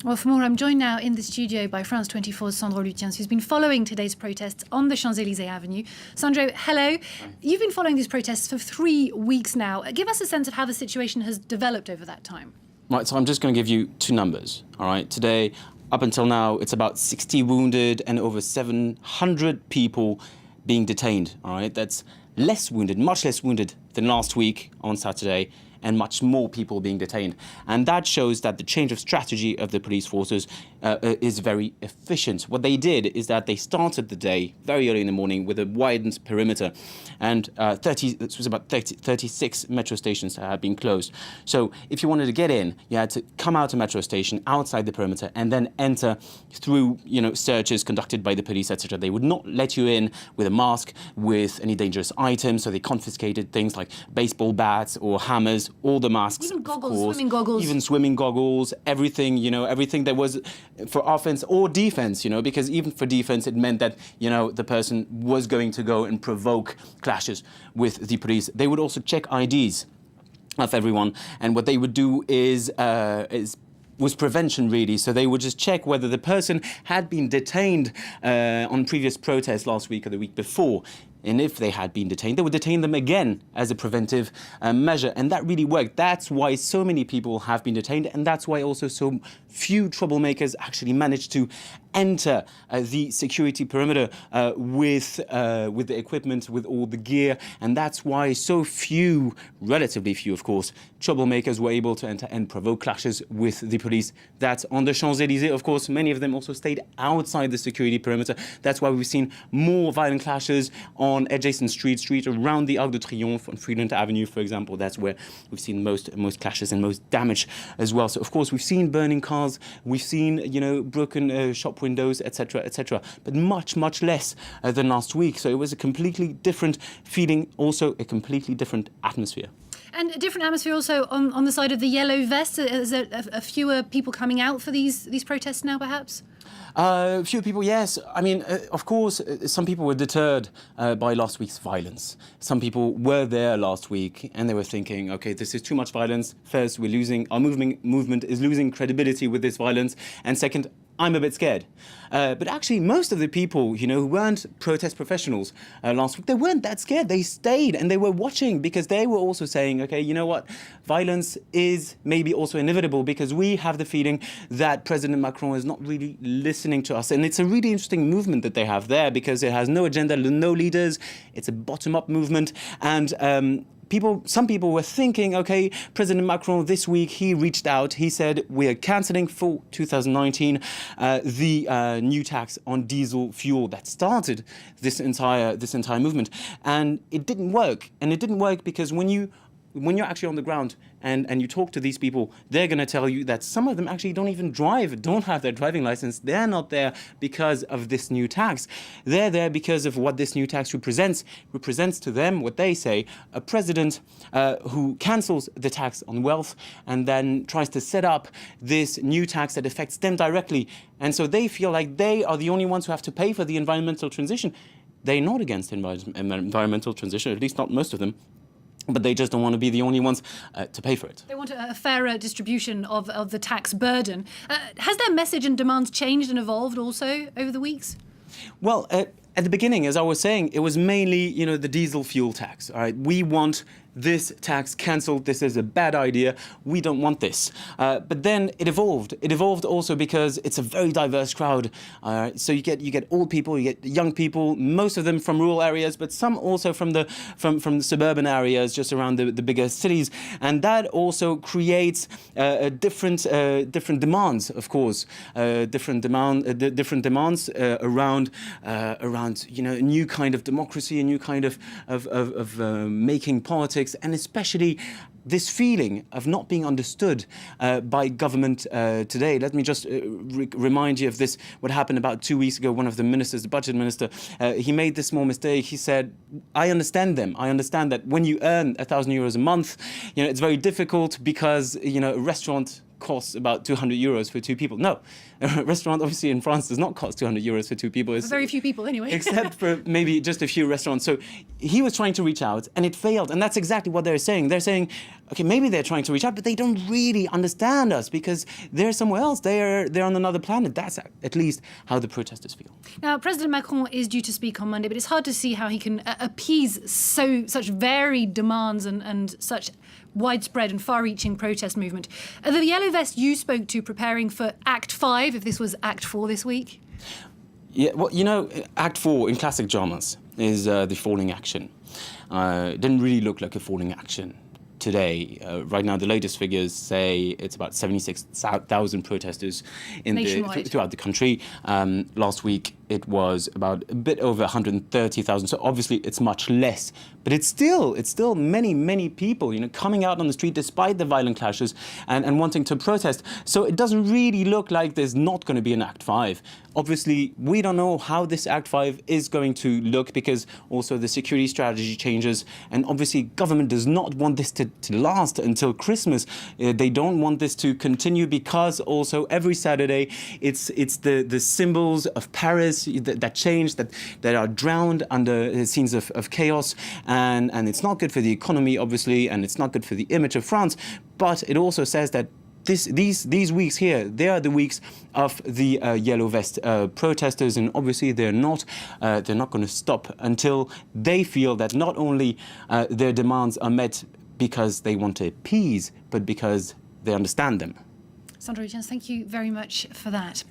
Well, for more, I'm joined now in the studio by France 24's Sandro Lutyens, who's been following today's protests on the Champs-Élysées Avenue. Sandro, hello. You've been following these protests for 3 weeks now. Give us a sense of how the situation has developed over that time. Right, so I'm just going to give you two numbers, all right? Today, up until now, it's about 60 wounded and over 700 people being detained, all right? That's less wounded, much less wounded than last week on Saturday, and much more people being detained. And that shows that the change of strategy of the police forces is very efficient. What they did is that they started the day very early in the morning with a widened perimeter, and 36 metro stations had been closed. So if you wanted to get in, you had to come out a metro station outside the perimeter and then enter through, searches conducted by the police, etc. They would not let you in with a mask, with any dangerous items, so they confiscated things like baseball bats or hammers, all the masks, even goggles, of course, swimming goggles, even swimming goggles, everything, everything that was for offense or defense, because even for defense, it meant that, the person was going to go and provoke clashes with the police. They would also check IDs of everyone, and what they would do was prevention, really. So they would just check whether the person had been detained on previous protests last week or the week before. And if they had been detained, they would detain them again as a preventive measure. And that really worked. That's why so many people have been detained. And that's why also so few troublemakers actually managed to enter the security perimeter with the equipment, with all the gear. And that's why so few, relatively few, of course, troublemakers were able to enter and provoke clashes with the police. That's on the Champs-Élysées. Of course, many of them also stayed outside the security perimeter. That's why we've seen more violent clashes on adjacent streets around the Arc de Triomphe on Freeland Avenue, for example. That's where we've seen most clashes and most damage as well. So, of course, we've seen burning cars, we've seen, broken shop windows, etc., etc., but much, much less than last week. So it was a completely different feeling, also a completely different atmosphere. And a different atmosphere also on the side of the yellow vests. Is there fewer people coming out for these protests now, perhaps? Few people, yes. I mean, of course, some people were deterred by last week's violence. Some people were there last week and they were thinking, okay, this is too much violence. First, we're losing, our movement is losing credibility with this violence. And second, I'm a bit scared. But actually, most of the people, who weren't protest professionals last week, they weren't that scared. They stayed and they were watching because they were also saying, okay, you know what? Violence is maybe also inevitable because we have the feeling that President Macron is not really listening to us. And it's a really interesting movement that they have there because it has no agenda, no leaders. It's a bottom-up movement. And some people were thinking, okay, President Macron this week, he reached out. He said, we are cancelling for 2019 the new tax on diesel fuel that started this entire movement. And it didn't work. And it didn't work because when you're actually on the ground and you talk to these people, they're going to tell you that some of them actually don't even drive, don't have their driving license. They're not there because of this new tax. They're there because of what this new tax represents to them, what they say, a president who cancels the tax on wealth and then tries to set up this new tax that affects them directly. And so they feel like they are the only ones who have to pay for the environmental transition. They're not against environmental transition, at least not most of them. But they just don't want to be the only ones to pay for it. They want a fairer distribution of the tax burden. Has their message and demands changed and evolved also over the weeks? Well, at the beginning, as I was saying, it was mainly, the diesel fuel tax. All right, we want this tax cancelled. This is a bad idea. We don't want this. But then it evolved. It evolved also because it's a very diverse crowd. So you get old people, you get young people, most of them from rural areas, but some also from the suburban areas just around the bigger cities. And that also creates different demands, of course, different demands around a new kind of democracy, a new kind of making politics. And especially this feeling of not being understood by government today. Let me just remind you of this, what happened about 2 weeks ago. One of the ministers, the budget minister, he made this small mistake. He said, I understand them. I understand that when you earn €1,000 a month, it's very difficult because, a restaurant costs about 200 euros for two people. No, a restaurant obviously in France does not cost 200 euros for two people. It's, very few people anyway. except for maybe just a few restaurants. So he was trying to reach out and it failed. And that's exactly what they're saying. They're saying, okay, maybe they're trying to reach out, but they don't really understand us because they're somewhere else. They're on another planet. That's at least how the protesters feel. Now, President Macron is due to speak on Monday, but it's hard to see how he can appease such varied demands and such widespread and far-reaching protest movement. Are the Yellow Vests you spoke to preparing for Act 5, if this was Act 4 this week? Yeah, well, you know, Act 4 in classic dramas is the falling action. It didn't really look like a falling action today. Right now, the latest figures say it's about 76,000 protesters throughout the country. Last week, it was about a bit over 130,000. So obviously, it's much less. But it's still many, many people, you know, coming out on the street despite the violent clashes and wanting to protest. So it doesn't really look like there's not going to be an Act 5. Obviously, we don't know how this Act 5 is going to look because also the security strategy changes. And obviously, government does not want this to last until Christmas. They don't want this to continue because also every Saturday, it's the symbols of Paris that change, that are drowned under scenes of chaos. And it's not good for the economy, obviously, and it's not good for the image of France. But it also says that these weeks here, they are the weeks of the Yellow Vest protesters, and obviously they're not going to stop until they feel that not only their demands are met because they want to appease, but because they understand them. Sandro Lutyens, thank you very much for that.